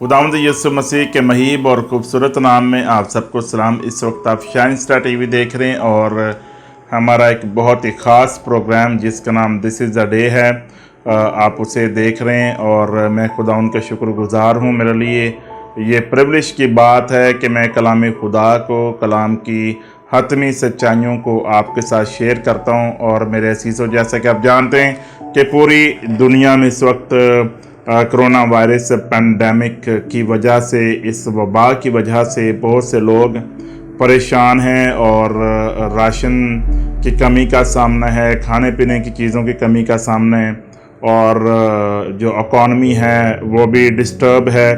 खुदावंद यीशु मसीह के महीब और ख़ूबसूरत नाम में आप सबको सलाम। इस वक्त आप शाइन स्टार टीवी देख रहे हैं और हमारा एक बहुत ही ख़ास प्रोग्राम जिसका नाम दिस इज़ द डे है, आप उसे देख रहे हैं और मैं खुदावंद का शुक्रगुज़ार हूँ। मेरे लिए ये प्रिविलेज की बात है कि मैं कलाम खुदा को, कलाम की हतमी सच्चाइयों को आपके साथ शेयर करता हूँ। और मेरे असीसों, जैसा कि आप जानते हैं कि पूरी दुनिया में इस वक्त कोरोना वायरस पेंडेमिक की वजह से, इस वबा की वजह से बहुत से लोग परेशान हैं और राशन की कमी का सामना है, खाने पीने की चीज़ों की कमी का सामना है और जो इकॉनमी है वो भी डिस्टर्ब है।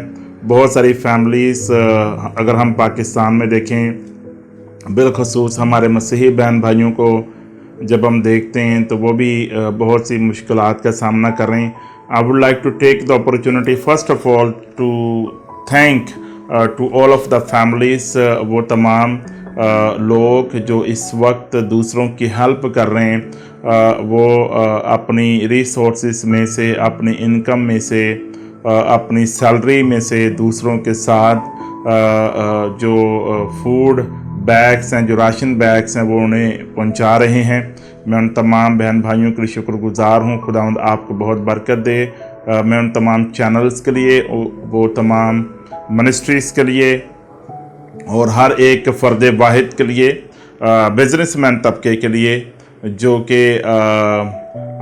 बहुत सारी फैमिलीज़, अगर हम पाकिस्तान में देखें, बिलखसूस हमारे मसीही बहन भाइयों को जब हम देखते हैं तो वो भी बहुत सी मुश्किलात का सामना कर रहे हैं। I would like to take the opportunity first of all to thank to all of the families, वो तमाम लोग जो इस वक्त दूसरों की हेल्प कर रहे हैं, वो अपनी रिसोर्सेज में से, अपनी इनकम में से, अपनी सैलरी में से दूसरों के साथ जो फूड बैग्स हैं, जो राशन बैग्स हैं, वो उन्हें पहुंचा रहे हैं। मैं उन तमाम बहन भाइयों के लिए शुक्रगुज़ार हूँ। खुदावंद आपको बहुत बरकत दे। मैं उन तमाम चैनल्स के लिए, वो तमाम मिनिस्ट्रीज़ के लिए और हर एक फ़र्द वाहिद के लिए, बिजनेसमैन तबके के लिए जो कि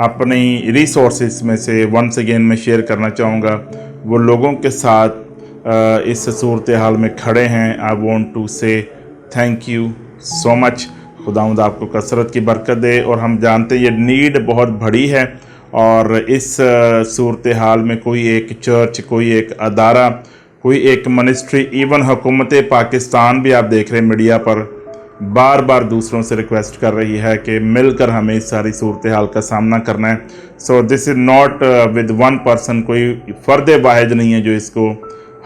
अपनी रिसोर्सेज में से वंस अगेन मैं शेयर करना चाहूँगा, वो लोगों के साथ इस सूरत हाल में खड़े हैं। आई वॉन्ट टू से थैंक यू सो मच। खुदावंद आपको कसरत की बरकत दे। और हम जानते हैं ये नीड बहुत बड़ी है और इस सूरत हाल में कोई एक चर्च, कोई एक अदारा, कोई एक मिनिस्ट्री, इवन हुकूमत पाकिस्तान भी आप देख रहे हैं मीडिया पर बार बार दूसरों से रिक्वेस्ट कर रही है कि मिलकर हमें इस सारी सूरत हाल का सामना करना है। So this is not with one person, कोई फ़र्द वाहिद नहीं है जो इसको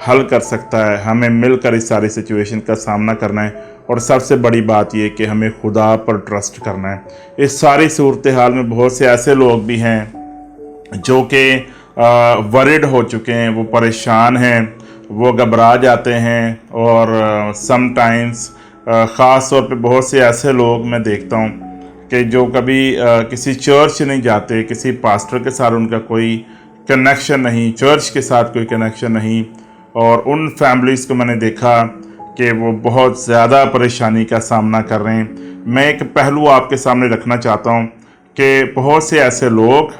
हल कर सकता है। हमें मिलकर इस सारी सिचुएशन का सामना करना है और सबसे बड़ी बात यह कि हमें खुदा पर ट्रस्ट करना है। इस सारी सूरत हाल में बहुत से ऐसे लोग भी हैं जो कि वरिड हो चुके हैं, वो परेशान हैं, वो घबरा जाते हैं और समटाइम्स ख़ास तौर पे बहुत से ऐसे लोग मैं देखता हूँ कि जो कभी किसी चर्च नहीं जाते, किसी पास्टर के साथ उनका कोई कनेक्शन नहीं, चर्च के साथ कोई कनेक्शन नहीं, और उन फैमिलीज़ को मैंने देखा कि वो बहुत ज़्यादा परेशानी का सामना कर रहे हैं। मैं एक पहलू आपके सामने रखना चाहता हूँ कि बहुत से ऐसे लोग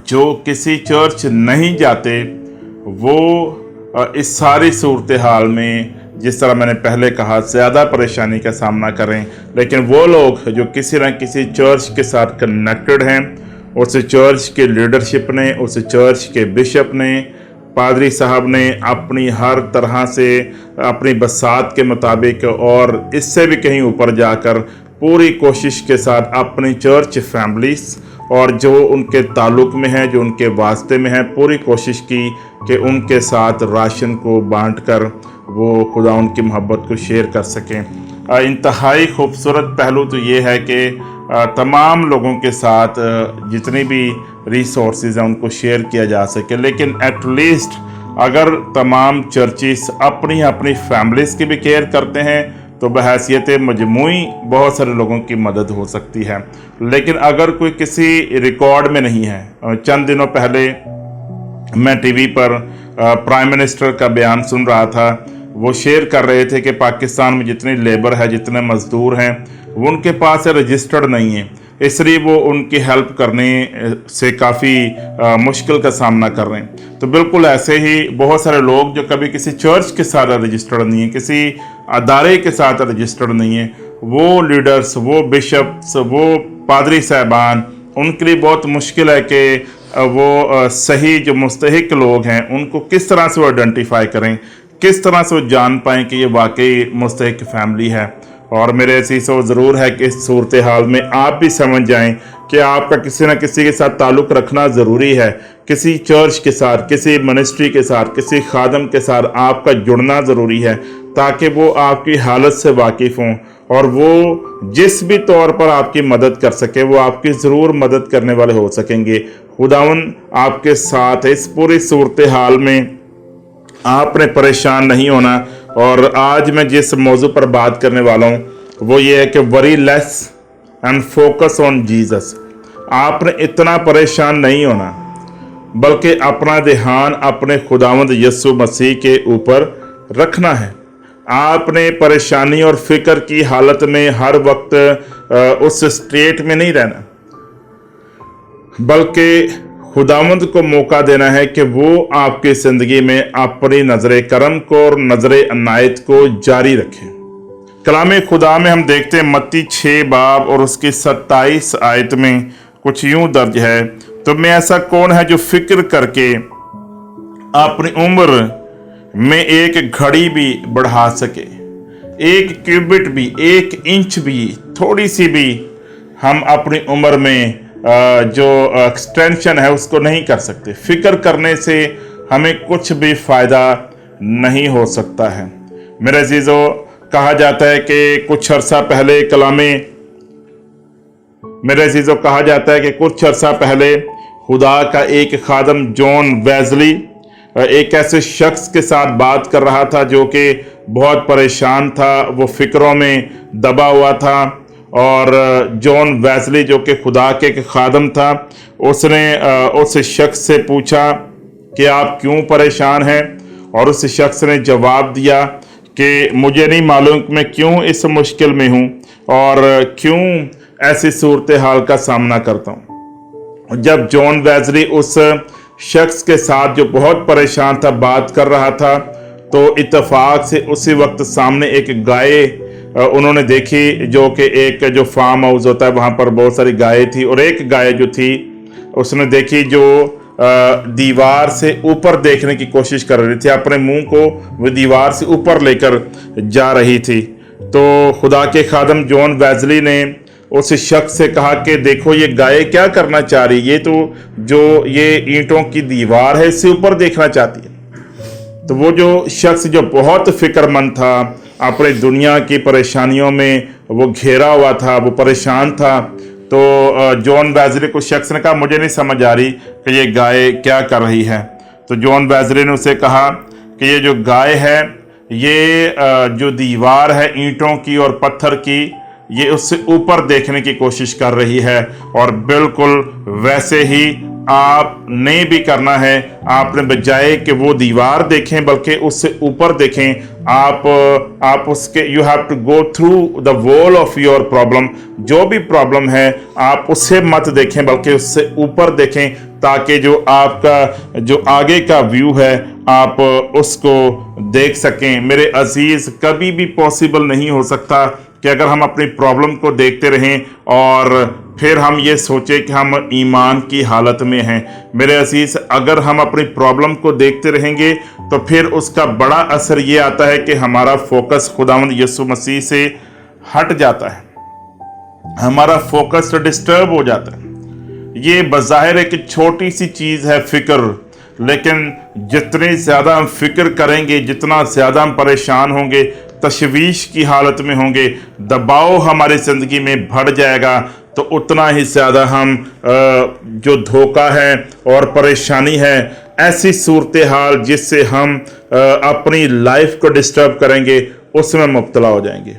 जो किसी चर्च नहीं जाते, वो इस सारी सूरत हाल में, जिस तरह मैंने पहले कहा, ज़्यादा परेशानी का सामना कर रहे हैं। लेकिन वो लोग जो किसी न किसी चर्च के साथ कनेक्टेड हैं, उस चर्च के लीडरशिप ने, उस चर्च के बिशप ने, पादरी साहब ने अपनी हर तरह से अपनी बसात के मुताबिक और इससे भी कहीं ऊपर जाकर पूरी कोशिश के साथ अपनी चर्च फैमिलीज़ और जो उनके ताल्लुक़ में है, जो उनके वास्ते में है, पूरी कोशिश की कि उनके साथ राशन को बांटकर वो खुदा उनकी मोहब्बत को शेयर कर सकें। इंतहाई खूबसूरत पहलू तो ये है कि तमाम लोगों के साथ जितनी भी रिसोर्सेज हैं उनको शेयर किया जा सके। लेकिन एट लीस्ट अगर तमाम चर्चिस अपनी अपनी फैमिलीज़ की भी केयर करते हैं तो बहैसियत मजमूई बहुत सारे लोगों की मदद हो सकती है। लेकिन अगर कोई किसी रिकॉर्ड में नहीं है, चंद दिनों पहले मैं टीवी पर प्राइम मिनिस्टर का बयान सुन रहा था, वो शेयर कर रहे थे कि पाकिस्तान में जितनी लेबर है, जितने मज़दूर हैं, वो उनके पास रजिस्टर्ड नहीं है, इसलिए वो उनकी हेल्प करने से काफ़ी मुश्किल का सामना कर रहे हैं। तो बिल्कुल ऐसे ही बहुत सारे लोग जो कभी किसी चर्च के साथ रजिस्टर्ड नहीं है, किसी अदारे के साथ रजिस्टर्ड नहीं है, वो लीडर्स, वो बिशप्स, वो पादरी साहबान, उनके लिए बहुत मुश्किल है कि वो सही जो मुस्तहिक लोग हैं उनको किस तरह से वो आइडेंटिफाई करें, किस तरह से वो जान पाएँ कि ये वाकई मुस्तहिक फैमिली है। और मेरे असीसों, ज़रूर है कि इस सूरत हाल में आप भी समझ जाएं कि आपका किसी न किसी के साथ ताल्लुक़ रखना ज़रूरी है। किसी चर्च के साथ, किसी मिनिस्ट्री के साथ, किसी खादम के साथ आपका जुड़ना ज़रूरी है ताकि वो आपकी हालत से वाकिफ़ हों और वो जिस भी तौर पर आपकी मदद कर सके वो आपकी ज़रूर मदद करने वाले हो सकेंगे। खुदावन आपके साथ है इस पूरी सूरत हाल में। आपने परेशान नहीं होना। और आज मैं जिस मौजू पर बात करने वाला हूँ वो ये है कि worry less and focus on Jesus. आपने इतना परेशान नहीं होना, बल्कि अपना ध्यान अपने खुदावंद यीशु मसीह के ऊपर रखना है। आपने परेशानी और फिक्र की हालत में हर वक्त उस स्टेट में नहीं रहना, बल्कि खुदावंद को मौका देना है कि वो आपकी ज़िंदगी में अपनी नज़र करम को और नज़र अनायत को जारी रखें। कलाम खुदा में हम देखते हैं मत्ती 6 बाब और उसकी 27 आयत में कुछ यूं दर्ज है, तो में ऐसा कौन है जो फिक्र करके अपनी उम्र में एक घड़ी भी बढ़ा सके, एक क्यूबिट भी, 1 इंच भी, थोड़ी सी भी हम अपनी उम्र में जो एक्सटेंशन है उसको नहीं कर सकते। फिक्र करने से हमें कुछ भी फ़ायदा नहीं हो सकता है। मेरे अजीज़ों, कहा जाता है कि कुछ अरसा पहले कुछ अरसा पहले खुदा का एक खादम जॉन वेस्ली एक ऐसे शख्स के साथ बात कर रहा था जो कि बहुत परेशान था, वो फिक्रों में दबा हुआ था। और जॉन वेस्ली जो कि खुदा के एक खादम था, उसने उस शख्स से पूछा कि आप क्यों परेशान हैं, और उस शख्स ने जवाब दिया कि मुझे नहीं मालूम कि मैं क्यों इस मुश्किल में हूँ और क्यों ऐसी सूरत हाल का सामना करता हूँ। जब जॉन वेस्ली उस शख्स के साथ जो बहुत परेशान था बात कर रहा था, तो इत्तेफाक से उसी वक्त सामने एक गाय उन्होंने देखी, जो कि एक जो फार्म हाउस होता है वहाँ पर बहुत सारी गायें थी, और एक गाय जो थी उसने देखी जो दीवार से ऊपर देखने की कोशिश कर रही थी, अपने मुंह को वो दीवार से ऊपर लेकर जा रही थी। तो खुदा के खादम जॉन वेस्ली ने उस शख्स से कहा कि देखो ये गाय क्या करना चाह रही है, ये तो जो ये ईंटों की दीवार है इससे ऊपर देखना चाहती है। तो वो जो शख्स जो बहुत फिक्रमंद था, अपने दुनिया की परेशानियों में वो घेरा हुआ था, वो परेशान था, तो जॉन वेस्ली को शख्स ने कहा मुझे नहीं समझ आ रही कि ये गाय क्या कर रही है। तो जॉन वेस्ली ने उसे कहा कि ये जो गाय है, ये जो दीवार है ईंटों की और पत्थर की, ये उससे ऊपर देखने की कोशिश कर रही है, और बिल्कुल वैसे ही आपने भी करना है। आपने बजाय कि वो दीवार देखें बल्कि उससे ऊपर देखें। आप उसके you have to go through the wall of your problem. जो भी प्रॉब्लम है आप उससे मत देखें बल्कि उससे ऊपर देखें, ताकि जो आपका जो आगे का व्यू है आप उसको देख सकें। मेरे अजीज, कभी भी पॉसिबल नहीं हो सकता कि अगर हम अपनी प्रॉब्लम को देखते रहें और फिर हम ये सोचें कि हम ईमान की हालत में हैं। मेरे अजीज, अगर हम अपनी प्रॉब्लम को देखते रहेंगे तो फिर उसका बड़ा असर ये आता है कि हमारा फोकस खुदावंद यीशु मसीह से हट जाता है, हमारा फोकस डिस्टर्ब हो जाता है। ये बज़ाहिर एक छोटी सी चीज़ है फिक्र, लेकिन जितनी ज़्यादा हम फिक्र करेंगे, जितना ज़्यादा हम परेशान होंगे, तशवीश की हालत में होंगे, दबाव हमारी ज़िंदगी में बढ़ जाएगा, तो उतना ही ज़्यादा हम जो धोखा है और परेशानी है, ऐसी सूरत हाल जिससे हम अपनी लाइफ को डिस्टर्ब करेंगे, उसमें मुब्तला हो जाएंगे।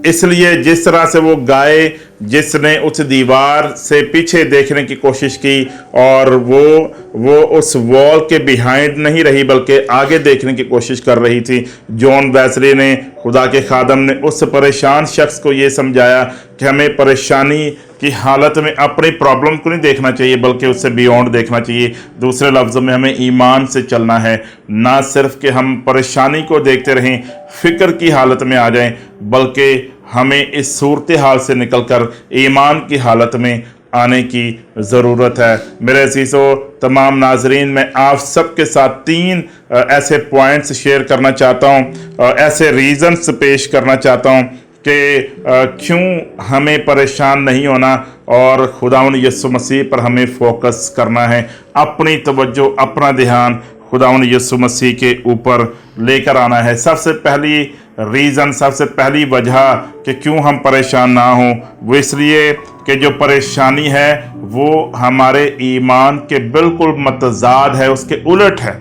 इसलिए जिस तरह से वो गाय जिसने उस दीवार से पीछे देखने की कोशिश की और वो उस वॉल के बिहाइंड नहीं रही बल्कि आगे देखने की कोशिश कर रही थी, जॉन वेस्ली ने, खुदा के खादम ने उस परेशान शख्स को ये समझाया कि हमें परेशानी की हालत में अपनी प्रॉब्लम को नहीं देखना चाहिए बल्कि उससे बियॉन्ड देखना चाहिए। दूसरे लफ्ज़ों में हमें ईमान से चलना है, ना सिर्फ कि हम परेशानी को देखते रहें, फिक्र की हालत में आ जाएं, बल्कि हमें इस सूरत हाल से निकलकर ईमान की हालत में आने की ज़रूरत है। मेरे अज़ीज़ों, तमाम नाजरीन, मैं आप सबके साथ 3 ऐसे पॉइंट्स शेयर करना चाहता हूँ, ऐसे रीज़न्स पेश करना चाहता हूँ कि क्यों हमें परेशान नहीं होना और खुदावंद यीशु मसीह पर हमें फोकस करना है, अपनी तवज्जो, अपना ध्यान खुदावंद यीशु मसीह के ऊपर लेकर आना है। सबसे पहली रीज़न, सबसे पहली वजह कि क्यों हम परेशान ना हों, वो इसलिए कि जो परेशानी है वो हमारे ईमान के बिल्कुल मतज़ाद है, उसके उलट है।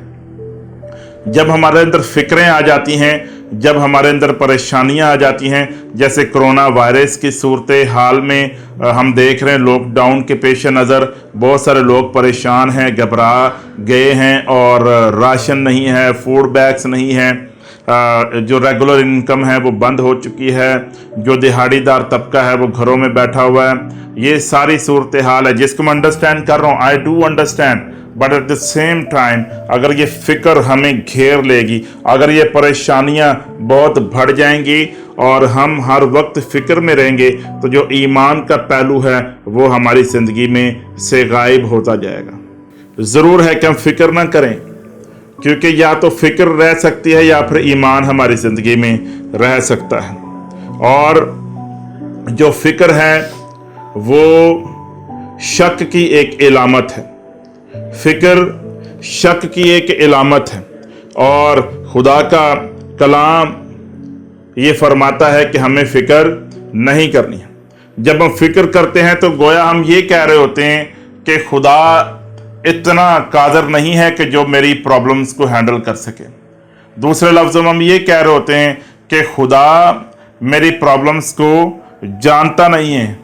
जब हमारे अंदर फ़िक्रें आ जाती हैं, जब हमारे अंदर परेशानियां आ जाती हैं, जैसे कोरोना वायरस की सूरत हाल में हम देख रहे हैं, लॉकडाउन के पेश नज़र बहुत सारे लोग परेशान हैं, घबरा गए हैं और राशन नहीं है, फूड बैग्स नहीं है, जो रेगुलर इनकम है वो बंद हो चुकी है, जो दिहाड़ीदार तबका है वो घरों में बैठा हुआ है। ये सारी सूरत हाल है जिसको मैं अंडरस्टैंड कर रहा हूँ, I do understand, but at the same time अगर ये फ़िक्र हमें घेर लेगी, अगर ये परेशानियां बहुत बढ़ जाएंगी और हम हर वक्त फ़िक्र में रहेंगे, तो जो ईमान का पहलू है वो हमारी ज़िंदगी में से गायब होता जाएगा। ज़रूर है कि हम फ़िक्र ना करें, क्योंकि या तो फ़िक्र रह सकती है या फिर ईमान हमारी ज़िंदगी में रह सकता है। और जो फ़िक्र है वो शक की एक इलामत है, फ़िक्र शक की एक इलामत है। और खुदा का कलाम ये फरमाता है कि हमें फ़िक्र नहीं करनी है। जब हम फ़िक्र करते हैं तो गोया हम ये कह रहे होते हैं कि खुदा इतना कादर नहीं है कि जो मेरी प्रॉब्लम्स को हैंडल कर सके। दूसरे लफ्ज़ों में हम ये कह रहे होते हैं कि खुदा मेरी प्रॉब्लम्स को जानता नहीं है।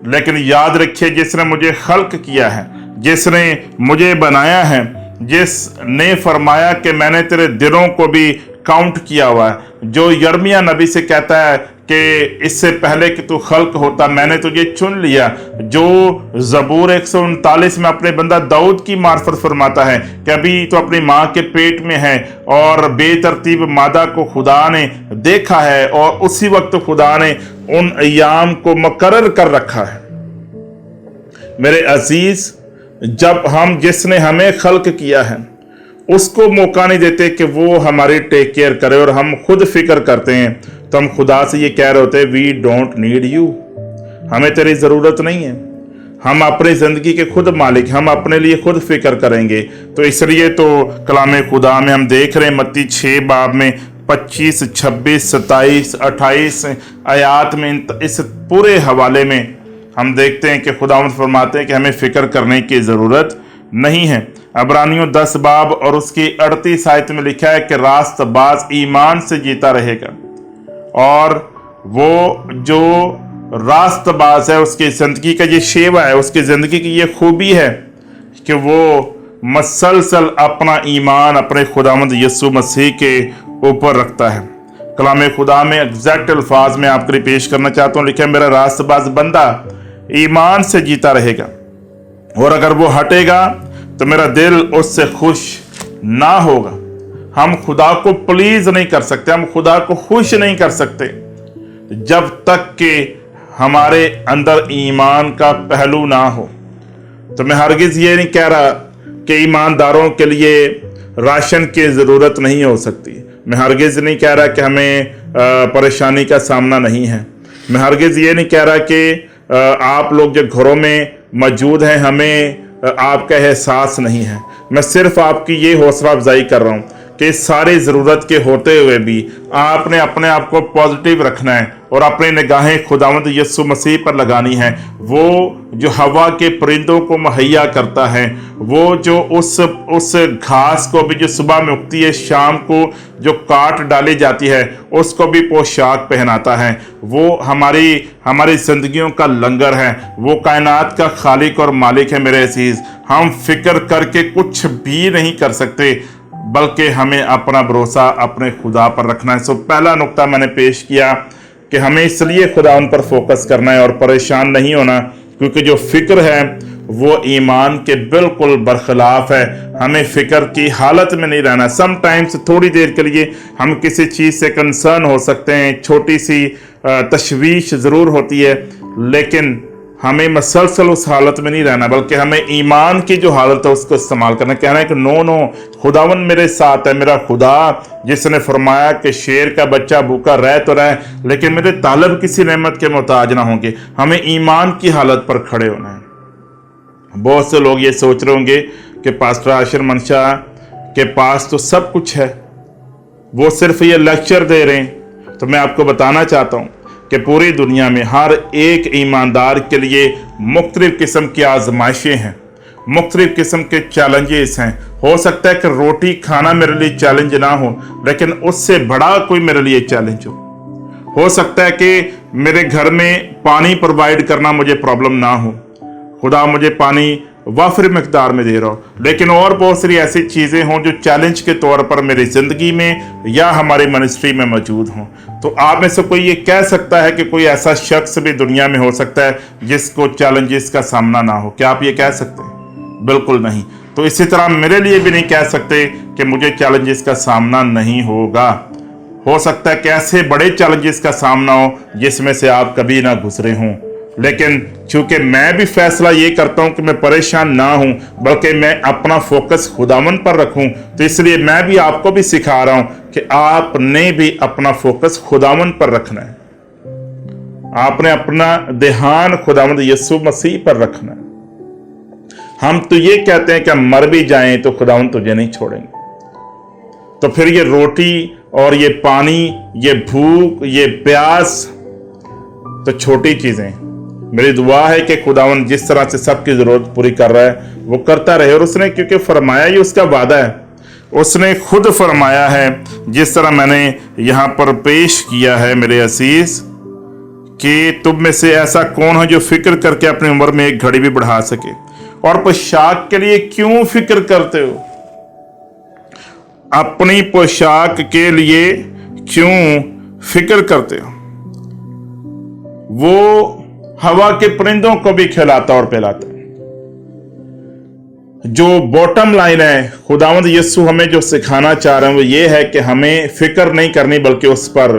लेकिन याद रखिए, जिसने मुझे खल्क किया है, जिसने मुझे बनाया है, जिसने फरमाया कि मैंने तेरे दिनों को भी काउंट किया हुआ है, जो यर्मिया नबी से कहता है कि इससे पहले कि तू खल्क होता मैंने तुझे चुन लिया, जो ज़बूर 139 में अपने बंदा दाऊद की मार्फत फरमाता है कि अभी तो अपनी माँ के पेट में है और बेतरतीब मादा को खुदा ने देखा है और उसी वक्त खुदा ने उन अय्याम को मुकर्रर कर रखा है। मेरे अजीज, जब हम जिसने हमें खल्क किया है उसको मौका नहीं देते कि वो हमारी टेक केयर करे और हम खुद फिक्र करते हैं, तो हम खुदा से ये कह रहे होते हैं वी डोंट नीड यू, हमें तेरी ज़रूरत नहीं है, हम अपनी ज़िंदगी के खुद मालिक, हम अपने लिए खुद फिक्र करेंगे। तो इसलिए तो कलाम खुदा में हम देख रहे हैं मत्ती 6 बाब में 25, 26, 27, 28 आयात में इस पूरे हवाले में हम देखते हैं कि खुदावंद फरमाते हैं कि हमें फ़िक्र करने की ज़रूरत नहीं है। अबरानियों 10 बाब और उसकी 38 आयत में लिखा है कि रास्तबाज ईमान से जीता रहेगा, और वो जो रास्तबाज है उसकी ज़िंदगी का ये शेवा है, उसकी ज़िंदगी की ये खूबी है कि वो मसलसल अपना ईमान अपने खुदावंद यीशु मसीह के ऊपर रखता है। कलाम खुदा में एग्जैक्ट अल्फाज में आपके लिए पेश करना चाहता हूँ, लिखा है मेरा रास्तबाज बंदा ईमान से जीता रहेगा, और अगर वो हटेगा तो मेरा दिल उससे खुश ना होगा। हम खुदा को प्लीज नहीं कर सकते, हम खुदा को खुश नहीं कर सकते जब तक कि हमारे अंदर ईमान का पहलू ना हो। तो मैं हरगिज़ ये नहीं कह रहा कि ईमानदारों के लिए राशन की ज़रूरत नहीं हो सकती, मैं हरगिज़ नहीं कह रहा कि हमें परेशानी का सामना नहीं है, मैं हरगिज़ ये नहीं कह रहा कि आप लोग जो घरों में मौजूद हैं हमें आपका एहसास नहीं है। मैं सिर्फ आपकी ये हौसला अफजाई कर रहा हूँ कि सारी ज़रूरत के होते हुए भी आपने अपने आप को पॉजिटिव रखना है और अपनी निगाहें खुदावंद यीशु मसीह पर लगानी है। वो जो हवा के परिंदों को मुहैया करता है, वो जो उस घास को भी जो सुबह में उगती है शाम को जो काट डाली जाती है उसको भी पोशाक पहनाता है, वो हमारी ज़िंदगियों का लंगर है, वो कायनात का खालिक और मालिक है। मेरे अजीज़, हम फिक्र करके कुछ भी नहीं कर सकते, बल्कि हमें अपना भरोसा अपने खुदा पर रखना है। सो पहला नुक्ता मैंने पेश किया कि हमें इसलिए खुदा उन पर फोकस करना है और परेशान नहीं होना, क्योंकि जो फिक्र है वो ईमान के बिल्कुल बरखिलाफ है। हमें फिक्र की हालत में नहीं रहना। समटाइम्स थोड़ी देर के लिए हम किसी चीज़ से कंसर्न हो सकते हैं, छोटी सी तशवीश ज़रूर होती है, लेकिन हमें मसलसल उस हालत में नहीं रहना, बल्कि हमें ईमान की जो हालत है उसको इस्तेमाल करना। कहना है कि नो खुदावन मेरे साथ है, मेरा खुदा जिसने फरमाया कि शेर का बच्चा भूखा रह तो रहे लेकिन मेरे तालब किसी नेमत के मोहताज ना होंगे। हमें ईमान की हालत पर खड़े होना है। बहुत से लोग ये सोच रहे होंगे कि पास्टर आशिर मंशा के पास तो सब कुछ है, वो सिर्फ ये लेक्चर दे रहे हैं। तो मैं आपको बताना चाहता हूँ कि पूरी दुनिया में हर एक ईमानदार के लिए मुख्तलिफ किस्म की आजमाइशें हैं, मुख्तलिफ किस्म के चैलेंजेस हैं। हो सकता है कि रोटी खाना मेरे लिए चैलेंज ना हो, लेकिन उससे बड़ा कोई मेरे लिए चैलेंज हो सकता है कि मेरे घर में पानी प्रोवाइड करना मुझे प्रॉब्लम ना हो, खुदा मुझे पानी वाफिर मिकदार में दे रहा हो, लेकिन और बहुत सारी ऐसी चीज़ें हों जो चैलेंज के तौर पर मेरी ज़िंदगी में या हमारी मिनिस्ट्री में मौजूद हों। तो आप में से कोई ये कह सकता है कि कोई ऐसा शख्स भी दुनिया में हो सकता है जिसको चैलेंजेस का सामना ना हो? क्या आप ये कह सकते हैं? बिल्कुल नहीं। तो इसी तरह मेरे लिए भी नहीं कह सकते कि मुझे चैलेंजेस का सामना नहीं होगा। हो सकता है कि ऐसे बड़े चैलेंजेस का सामना हो जिसमें से आप कभी ना गुजरे हों, लेकिन चूंकि मैं भी फैसला ये करता हूं कि मैं परेशान ना हूं, बल्कि मैं अपना फोकस खुदावंद पर रखूं, तो इसलिए मैं भी आपको भी सिखा रहा हूं कि आपने भी अपना फोकस खुदावंद पर रखना है। आपने अपना ध्यान खुदावंद यीशु मसीह पर रखना है। हम तो ये कहते हैं कि हम मर भी जाएं तो खुदावंद तुझे नहीं छोड़ेंगे। तो फिर ये रोटी और ये पानी, ये भूख, ये प्यास तो छोटी चीजें। मेरी दुआ है कि खुदावंद जिस तरह से सबकी जरूरत पूरी कर रहा है वो करता रहे, और उसने क्योंकि फरमाया ही उसका वादा है, उसने खुद फरमाया है, जिस तरह मैंने यहाँ पर पेश किया है मेरे असीस, कि तुम में से ऐसा कौन है जो फिक्र करके अपनी उम्र में एक घड़ी भी बढ़ा सके, और पोशाक के लिए क्यों फिक्र करते हो? अपनी पोशाक के लिए क्यों फिक्र करते हो? वो हवा के परिंदों को भी खिलाता और पिलाता है। जो बॉटम लाइन है, खुदावंद यीशु हमें जो सिखाना चाह रहे हैं वो ये है कि हमें फिक्र नहीं करनी, बल्कि उस पर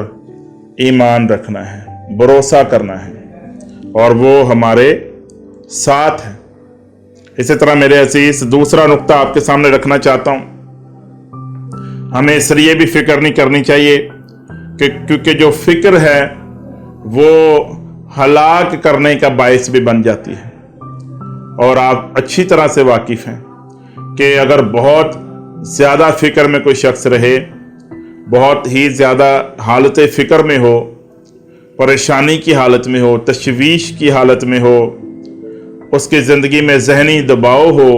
ईमान रखना है, भरोसा करना है, और वो हमारे साथ है। इसी तरह मेरे अजीज दूसरा नुक्ता आपके सामने रखना चाहता हूं, हमें इसलिए भी फिक्र नहीं करनी चाहिए कि क्योंकि जो फिक्र है वो हलाक करने का बायस भी बन जाती है। और आप अच्छी तरह से वाकिफ हैं कि अगर बहुत ज़्यादा फिक्र में कोई शख्स रहे, बहुत ही ज़्यादा हालत फिक्र में हो, परेशानी की हालत में हो, तशवीश की हालत में हो, उसकी ज़िंदगी में जहनी दबाव हो,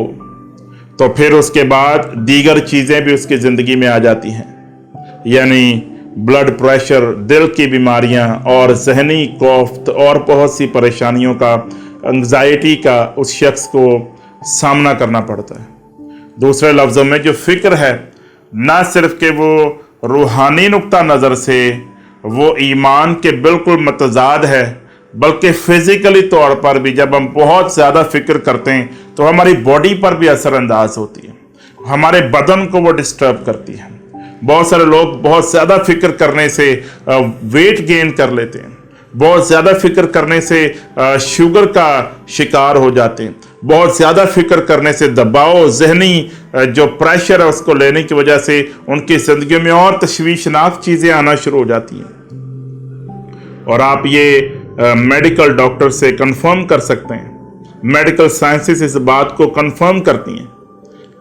तो फिर उसके बाद दीगर चीज़ें भी उसकी ज़िंदगी में आ जाती हैं, यानी ब्लड प्रेशर, दिल की बीमारियां और जहनी खौफ और बहुत सी परेशानियों का, एंग्जाइटी का उस शख्स को सामना करना पड़ता है। दूसरे लफ्ज़ों में जो फिक्र है, ना सिर्फ कि वो रूहानी नुक्ता नज़र से वो ईमान के बिल्कुल मतजाद है, बल्कि फिज़िकली तौर पर भी जब हम बहुत ज़्यादा फिक्र करते हैं तो हमारी बॉडी पर भी असरअंदाज होती है, हमारे बदन को वो डिस्टर्ब करती है। बहुत सारे लोग बहुत ज़्यादा फिक्र करने से वेट गेन कर लेते हैं, बहुत ज़्यादा फिक्र करने से शुगर का शिकार हो जाते हैं, बहुत ज़्यादा फिक्र करने से दबाव, जहनी जो प्रेशर है उसको लेने की वजह से उनकी ज़िंदगी में और तशवीशनाक चीज़ें आना शुरू हो जाती हैं। और आप ये मेडिकल डॉक्टर से कंफर्म कर सकते हैं, मेडिकल साइंसेस इस बात को कंफर्म करती हैं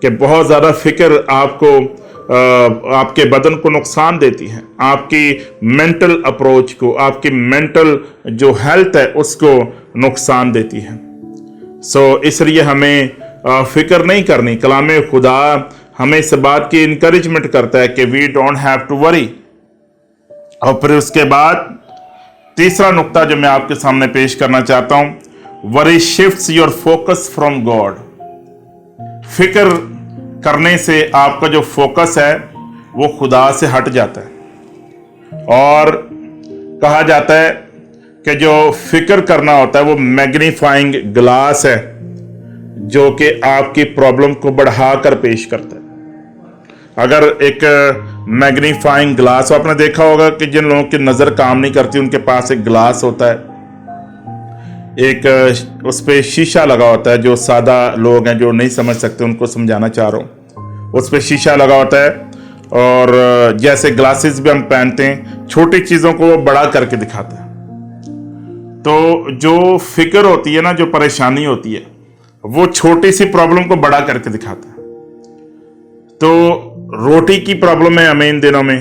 कि बहुत ज़्यादा फिक्र आपके बदन को नुकसान देती है, आपकी मेंटल अप्रोच को, आपकी मेंटल जो हेल्थ है उसको नुकसान देती है। इसलिए हमें फिक्र नहीं करनी। कलाम खुदा हमें इस बात की इंकरेजमेंट करता है कि we don't have to worry. और फिर उसके बाद तीसरा नुक्ता जो मैं आपके सामने पेश करना चाहता हूं, worry shifts your focus from God. फिक्र करने से आपका जो फोकस है वो खुदा से हट जाता है। और कहा जाता है कि जो फिक्र करना होता है वो मैग्नीफाइंग ग्लास है, जो कि आपकी प्रॉब्लम को बढ़ाकर पेश करता है। अगर एक मैग्नीफाइंग ग्लास, आपने देखा होगा कि जिन लोगों की नज़र काम नहीं करती उनके पास एक ग्लास होता है, एक उस पर शीशा लगा होता है। जो सादा लोग हैं जो नहीं समझ सकते उनको समझाना चाह रहा हूँ, उस पर शीशा लगा होता है, और जैसे ग्लासेस भी हम पहनते हैं, छोटी चीज़ों को वो बड़ा करके दिखाता है। तो जो फिक्र होती है ना, जो परेशानी होती है, वो छोटी सी प्रॉब्लम को बड़ा करके दिखाता है। तो रोटी की प्रॉब्लम है हमें इन दिनों में,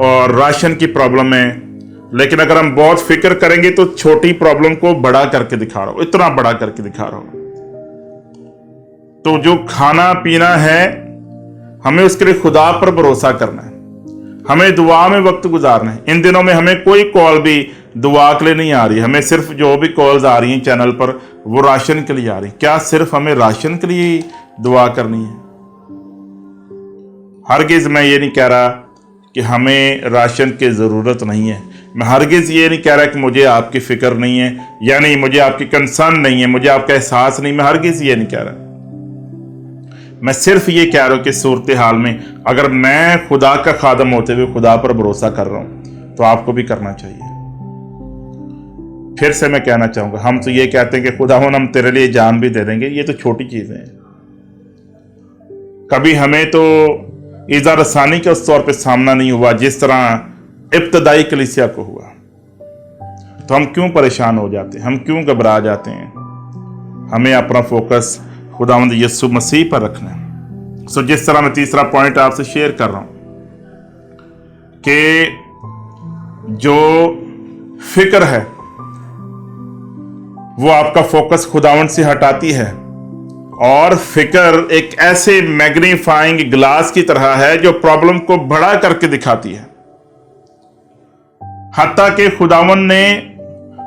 और राशन की प्रॉब्लम है, लेकिन अगर हम बहुत फिक्र करेंगे तो छोटी प्रॉब्लम को बड़ा करके दिखा रहा हूं, इतना बड़ा करके दिखा रहा हूं। तो जो खाना पीना है हमें उसके लिए खुदा पर भरोसा करना है, हमें दुआ में वक्त गुजारना है। इन दिनों में हमें कोई कॉल भी दुआ के लिए नहीं आ रही, हमें सिर्फ जो भी कॉल्स आ रही हैं चैनल पर वो राशन के लिए आ रही हैं। क्या सिर्फ हमें राशन के लिए दुआ करनी है? हरगिज़ मैं ये नहीं कह रहा कि हमें राशन की ज़रूरत नहीं है, मैं हरगिज़ ये नहीं कह रहा कि मुझे आपकी फ़िक्र नहीं है, यानी मुझे आपकी कंसर्न नहीं है, मुझे आपका एहसास नहीं, मैं हरगिज़ ये नहीं कह रहा। मैं सिर्फ ये कह रहा हूँ कि सूरत हाल में अगर मैं खुदा का खादम होते हुए खुदा पर भरोसा कर रहा हूँ तो आपको भी करना चाहिए। फिर से मैं कहना चाहूँगा, हम तो ये कहते हैं कि खुदावन हम तेरे लिए जान भी दे देंगे, ये तो छोटी चीज़ें हैं। कभी हमें तो ईज़ा रसानी के उस तौर पे सामना नहीं हुआ जिस तरह इब्तदाई कलीसिया को हुआ, तो हम क्यों परेशान हो जाते हैं, हम क्यों घबरा जाते हैं? हमें अपना फोकस खुदावंद यीशु मसीह पर रखना है। सो जिस तरह मैं तीसरा पॉइंट आपसे शेयर कर रहा हूं कि जो फिक्र है वो आपका फोकस खुदावंद से हटाती है, और फिक्र एक ऐसे मैग्नीफाइंग ग्लास की तरह है जो प्रॉब्लम को बड़ा करके दिखाती है। हत्ता कि खुदावंद ने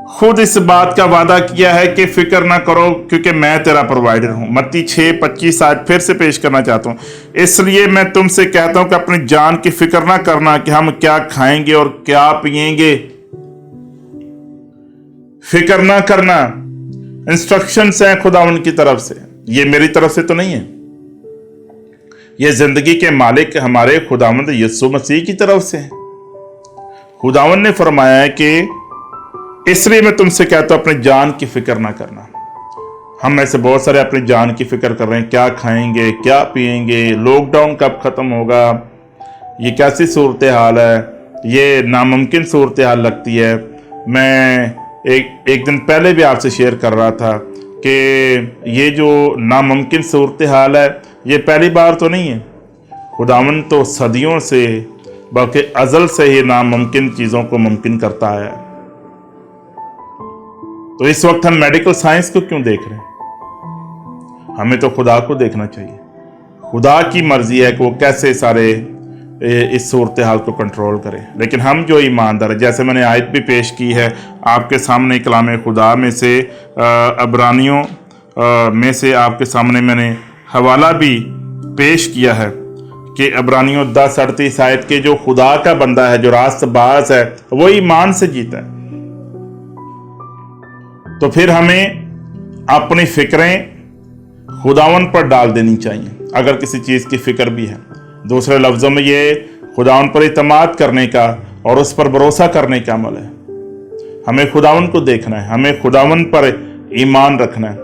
खुद इस बात का वादा किया है कि फिक्र ना करो क्योंकि मैं तेरा प्रोवाइडर हूं। मत्ती 6:25 आज फिर से पेश करना चाहता हूं। इसलिए मैं तुमसे कहता हूं कि अपनी जान की फिक्र ना करना कि हम क्या खाएंगे और क्या पिएंगे। फिक्र ना करना इंस्ट्रक्शंस हैं खुदावंद की तरफ से, ये मेरी तरफ से तो नहीं है, ये जिंदगी के मालिक हमारे खुदावंद यीशु मसीह की तरफ से है। खुदावंद ने फरमाया है कि इसलिए मैं तुमसे कहता हूं अपनी जान की फिक्र ना करना। हम में से बहुत सारे अपनी जान की फिक्र कर रहे हैं, क्या खाएंगे क्या पिएंगे, लॉकडाउन कब खत्म होगा, ये कैसी सूरत हाल है, ये नामुमकिन सूरत हाल लगती है। मैं एक दिन पहले भी आपसे शेयर कर रहा था कि ये जो नामुमकिन सूरत हाल है ये पहली बार तो नहीं है। खुदावंद तो सदियों से बल्कि अज़ल से ही नामुमकिन चीज़ों को मुमकिन करता है। तो इस वक्त हम मेडिकल साइंस को क्यों देख रहे हैं? हमें तो खुदा को देखना चाहिए। खुदा की मर्जी है कि वो कैसे सारे इस सूरत हाल को कंट्रोल करे। लेकिन हम जो ईमानदार है, जैसे मैंने आयत भी पेश की है आपके सामने कलाम खुदा में से, अबरानियों में से आपके सामने मैंने हवाला भी पेश किया है कि अबरानियों 10:38 आयत के जो खुदा का बंदा है, जो रास्तबाज है, वो ईमान से जीता है। तो फिर हमें अपनी फिक्रें खुदावन पर डाल देनी चाहिए अगर किसी चीज़ की फिक्र भी है। दूसरे लफ्ज़ों में ये खुदावन पर इत्मीनान करने का और उस पर भरोसा करने का अमल है। हमें खुदावन को देखना है, हमें खुदावन पर ईमान रखना है।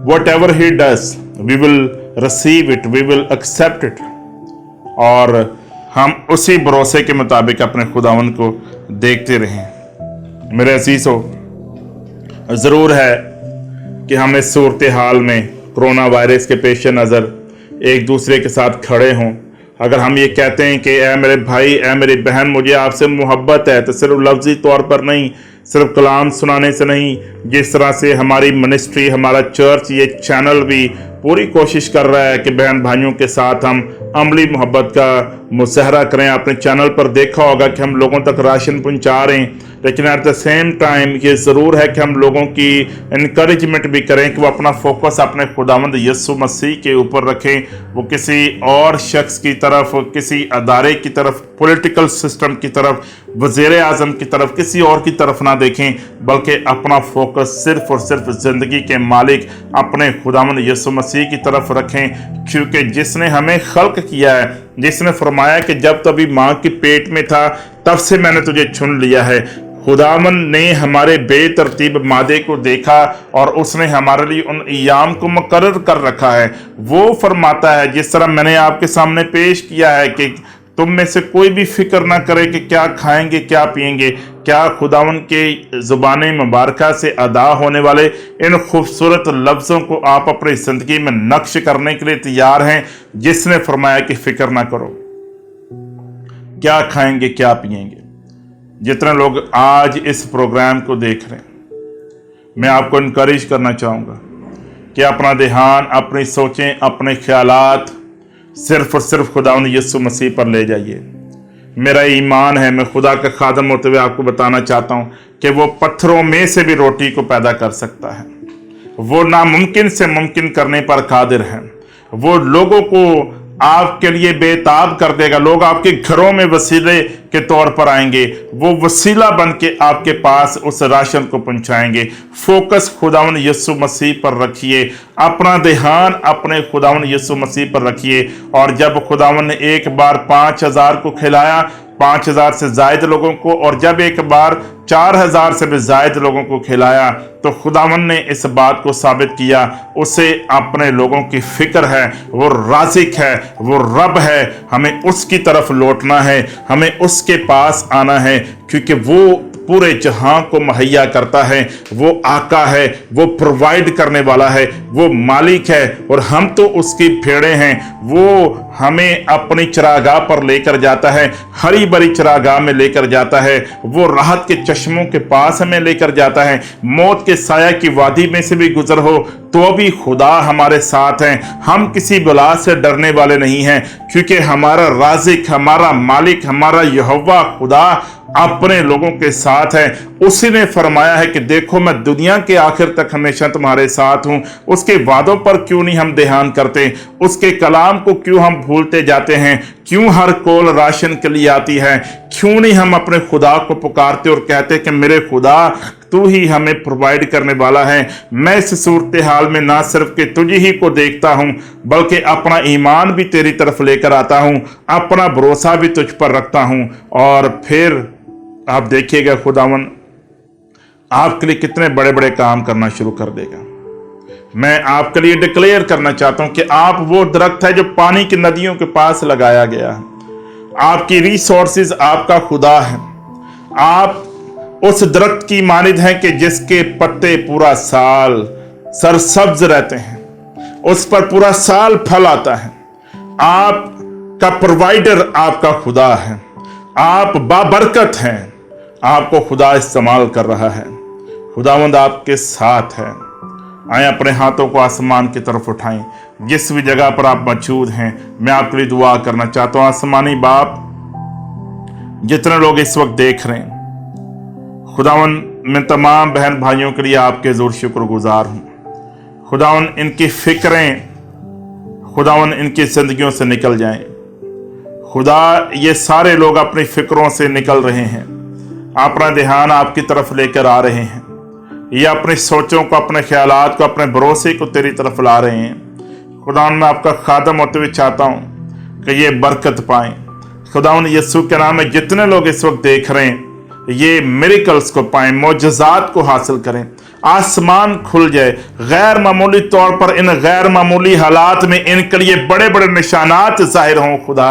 Whatever he does we will receive it, we will accept it, और हम उसी भरोसे के मुताबिक अपने खुदावन को देखते रहें। मेरे अज़ीज़ों, ज़रूर है कि हम इस सूरत हाल में कोरोना वायरस के पेश नज़र एक दूसरे के साथ खड़े हों। अगर हम ये कहते हैं कि ऐ मेरे भाई, ऐ मेरी बहन, मुझे आपसे मोहब्बत है, तो सिर्फ लफ्ज़ी तौर पर नहीं, सिर्फ कलाम सुनाने से नहीं, जिस तरह से हमारी मिनिस्ट्री, हमारा चर्च, ये चैनल भी पूरी कोशिश कर रहा है कि बहन भाइयों के साथ हम अमली मोहब्बत का मुज़ाहरा करें। आपने चैनल पर देखा होगा कि हम लोगों तक राशन पहुंचा रहे हैं, लेकिन एट द सेम टाइम ये ज़रूर है कि हम लोगों की इनकरेजमेंट भी करें कि वो अपना फोकस अपने खुदावंद यीशु मसीह के ऊपर रखें। वो किसी और शख्स की तरफ, किसी अदारे की तरफ, पॉलिटिकल सिस्टम की तरफ, वज़ीर आज़म की तरफ, किसी और की तरफ ना देखें, बल्कि अपना फोकस सिर्फ और सिर्फ ज़िंदगी के मालिक अपने खुदावंद यीशु मसीह की तरफ रखें, क्योंकि जिसने हमें खल्क किया है, जिसने फरमाया कि जब तभी माँ के पेट में था तब से मैंने तुझे चुन लिया है। खुदावंद ने हमारे बेतरतीब मादे को देखा और उसने हमारे लिए उन अय्याम को मुकर्रर कर रखा है। वो फरमाता है, जिस तरह मैंने आपके सामने पेश किया है, कि तुम में से कोई भी फिक्र ना करे कि क्या खाएंगे क्या पिएंगे। क्या खुदावंद के ज़ुबान मुबारका से अदा होने वाले इन खूबसूरत लफ्ज़ों को आप अपनी ज़िंदगी में नक्श करने के लिए तैयार हैं, जिसने फरमाया कि फिक्र ना करो क्या खाएंगे क्या पिएंगे। जितने लोग आज इस प्रोग्राम को देख रहे हैं, मैं आपको इनकरेज करना चाहूँगा कि अपना ध्यान, अपनी सोचें, अपने ख्यालात सिर्फ और सिर्फ खुदावंद यीशु मसीह पर ले जाइए। मेरा ईमान है, मैं खुदा का खादम होते हुए आपको बताना चाहता हूँ कि वो पत्थरों में से भी रोटी को पैदा कर सकता है। वो नामुमकिन से मुमकिन करने पर कादिर है। वो लोगों को आपके लिए बेताब कर देगा। लोग आपके घरों में वसीले के तौर पर आएंगे, वो वसीला बन के आपके पास उस राशन को पहुंचाएंगे। फोकस खुदावंद यीशु मसीह पर रखिए, अपना ध्यान अपने खुदावंद यीशु मसीह पर रखिए। और जब खुदावंद ने एक बार 5000 को खिलाया, 5000 से जायद लोगों को, और जब एक बार 4000 से भी जायद लोगों को खिलाया, तो खुदावंद ने इस बात को साबित किया उसे अपने लोगों की फिक्र है, वो राज़िक है, वो रब है। हमें उसकी तरफ लौटना है, हमें उसके पास आना है, क्योंकि वो पूरे जहां को मुहैया करता है। वो आका है, वो प्रोवाइड करने वाला है, वो मालिक है, और हम तो उसकी भेड़ें हैं। वो हमें अपनी चरागाह पर लेकर जाता है, हरी भरी चरागाह में लेकर जाता है। वो राहत के चश्मों के पास हमें लेकर जाता है। मौत के साया की वादी में से भी गुजर हो तो भी खुदा हमारे साथ हैं। हम किसी बला से डरने वाले नहीं हैं, क्योंकि हमारा राज़िक, हमारा मालिक, हमारा यहोवा खुदा अपने लोगों के साथ है। उसी ने फरमाया है कि देखो मैं दुनिया के आखिर तक हमेशा तुम्हारे साथ हूं। उसके वादों पर क्यों नहीं हम ध्यान करते? उसके कलाम को क्यों हम भूलते जाते हैं? क्यों हर कॉल राशन के लिए आती है? क्यों नहीं हम अपने खुदा को पुकारते और कहते कि मेरे खुदा तू ही हमें प्रोवाइड करने वाला है। मैं इस सूरत हाल में ना सिर्फ कि तुझे ही को देखता हूं, बल्कि अपना ईमान भी तेरी तरफ लेकर आता हूं, अपना भरोसा भी तुझ पर रखता हूं। और फिर आप देखिएगा खुदावन आपके लिए कितने बड़े बड़े काम करना शुरू कर देगा। मैं आपके लिए डिक्लेयर करना चाहता हूं कि आप वो दरख्त है जो पानी की नदियों के पास लगाया गया है। आपकी रिसोर्सेज आपका खुदा है। आप उस दरख्त की मानिद हैं कि जिसके पत्ते पूरा साल सरसब्ज रहते हैं, उस पर पूरा साल फल आता है। आपका प्रोवाइडर आपका खुदा है। आप बाबरकत हैं, आपको खुदा इस्तेमाल कर रहा है। खुदावंद आपके साथ है। आए अपने हाथों को आसमान की तरफ उठाएं। जिस भी जगह पर आप मौजूद हैं, मैं आपके लिए दुआ करना चाहता हूं। आसमानी बाप, जितने लोग इस वक्त देख रहे हैं, खुदावन मैं तमाम बहन भाइयों के लिए आपके ज़ोर शुक्रगुजार हूँ। खुदावन इनकी फिक्रें, खुदावन इनकी ज़िंदगियों से निकल जाएं। खुदा ये सारे लोग अपनी फिक्रों से निकल रहे हैं, अपना ध्यान आपकी तरफ लेकर आ रहे हैं। ये अपनी सोचों को, अपने ख्यालात को, अपने भरोसे को तेरी तरफ ला रहे हैं। खुदावन मैं आपका खादम होते हुए चाहता हूँ कि ये बरकत पाएँ। खुदावन यीशु के नाम में जितने लोग इस वक्त देख रहे हैं, ये मिरेकल्स को पाएं, मोजज़ात को हासिल करें, आसमान खुल जाए। गैर मामूली तौर पर इन गैर मामूली हालात में इनके लिए बड़े बड़े निशानात जाहिर हों। खुदा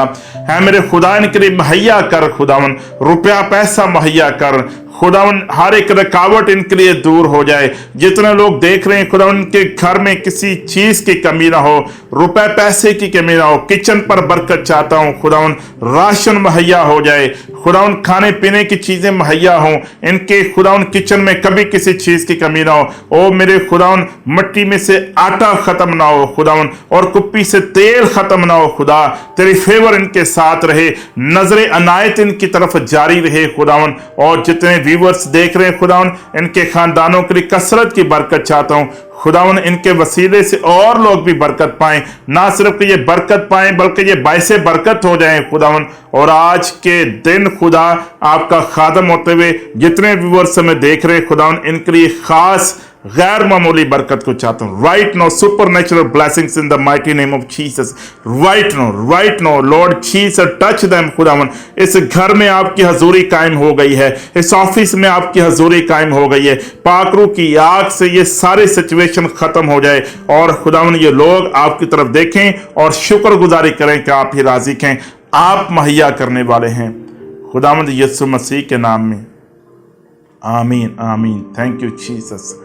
है मेरे खुदा, इनके लिए मुहैया कर खुदावन, रुपया पैसा मुहैया कर खुदावन, हर एक रुकावट इनके लिए दूर हो जाए। जितने लोग देख रहे हैं खुदावन के घर में किसी चीज की कमी ना हो, रुपए पैसे की कमी ना हो, किचन पर बरकत चाहता हूँ खुदावन, राशन मुहैया हो जाए। खुदावन खाने पीने की चीजें मुहैया हो इनके खुदावन, किचन में कभी किसी चीज की कमी ना हो। ओ मेरे खुदावन, मिट्टी में से आटा खत्म ना हो खुदावन, और कुप्पी से तेल खत्म ना हो। खुदा तेरी फेवर इनके साथ रहे, नजर अनायत इनकी तरफ जारी रहे खुदावन। और जितने व्यूवर्स देख रहे हैं खुदावन, इनके खानदानों के लिए कसरत की बरकत चाहता हूँ खुदावन, इनके वसीले से और लोग भी बरकत पाएं। ना सिर्फ कि ये बरकत पाएं, बल्कि ये बाइसे बरकत हो जाएं खुदावन। और आज के दिन खुदा आपका खादम होते हुए जितने व्यूवर्स हमें देख रहे हैं खुदावन, इनके लिए खास गैर मामूली बरकत को चाहता हूँ। Right now supernatural blessings in the mighty name of Jesus. Right now Lord Jesus, touch them खुदावन। इस घर में आपकी हजूरी कायम हो गई है, इस ऑफिस में आपकी हजूरी कायम हो गई है। पाकरू की आग से ये सारे सिचुएशन खत्म हो जाए, और खुदावन ये लोग आपकी तरफ देखें और शुक्रगुजारी करें कि आप ही राज़िक हैं, आप मुहैया करने वाले हैं। खुदावंद यीशु मसीह के नाम में आमीन आमीन। Thank you Jesus,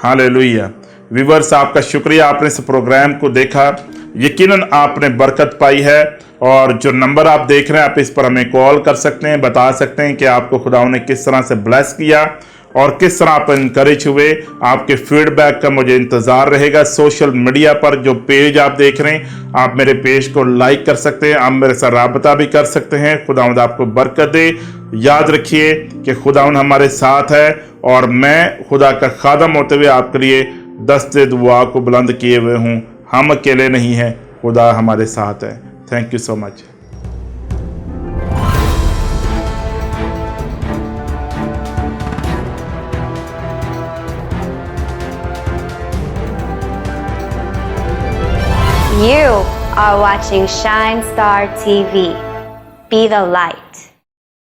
hallelujah. Viewers, आपका शुक्रिया, आपने इस प्रोग्राम को देखा, यकीनन आपने बरकत पाई है। और जो नंबर आप देख रहे हैं, आप इस पर हमें कॉल कर सकते हैं, बता सकते हैं कि आपको खुदा ने किस तरह से ब्लेस किया। اور کس طرح آپ انکریج ہوئے. آپ کے فیڈ بیک کا مجھے انتظار رہے گا. سوشل میڈیا پر جو پیج آپ دیکھ رہے ہیں, آپ میرے پیج کو لائک کر سکتے ہیں, آپ میرے ساتھ رابطہ بھی کر سکتے ہیں. خداوند آپ کو برکت دے. یاد رکھیے کہ خداوند ہمارے ساتھ ہے, اور میں خدا کا خادم ہوتے ہوئے آپ کے لیے دست دعا کو بلند کیے ہوئے ہوں. ہم اکیلے نہیں ہیں, خدا ہمارے ساتھ ہے. Thank you so much. You are watching Shine Star TV. Be the light.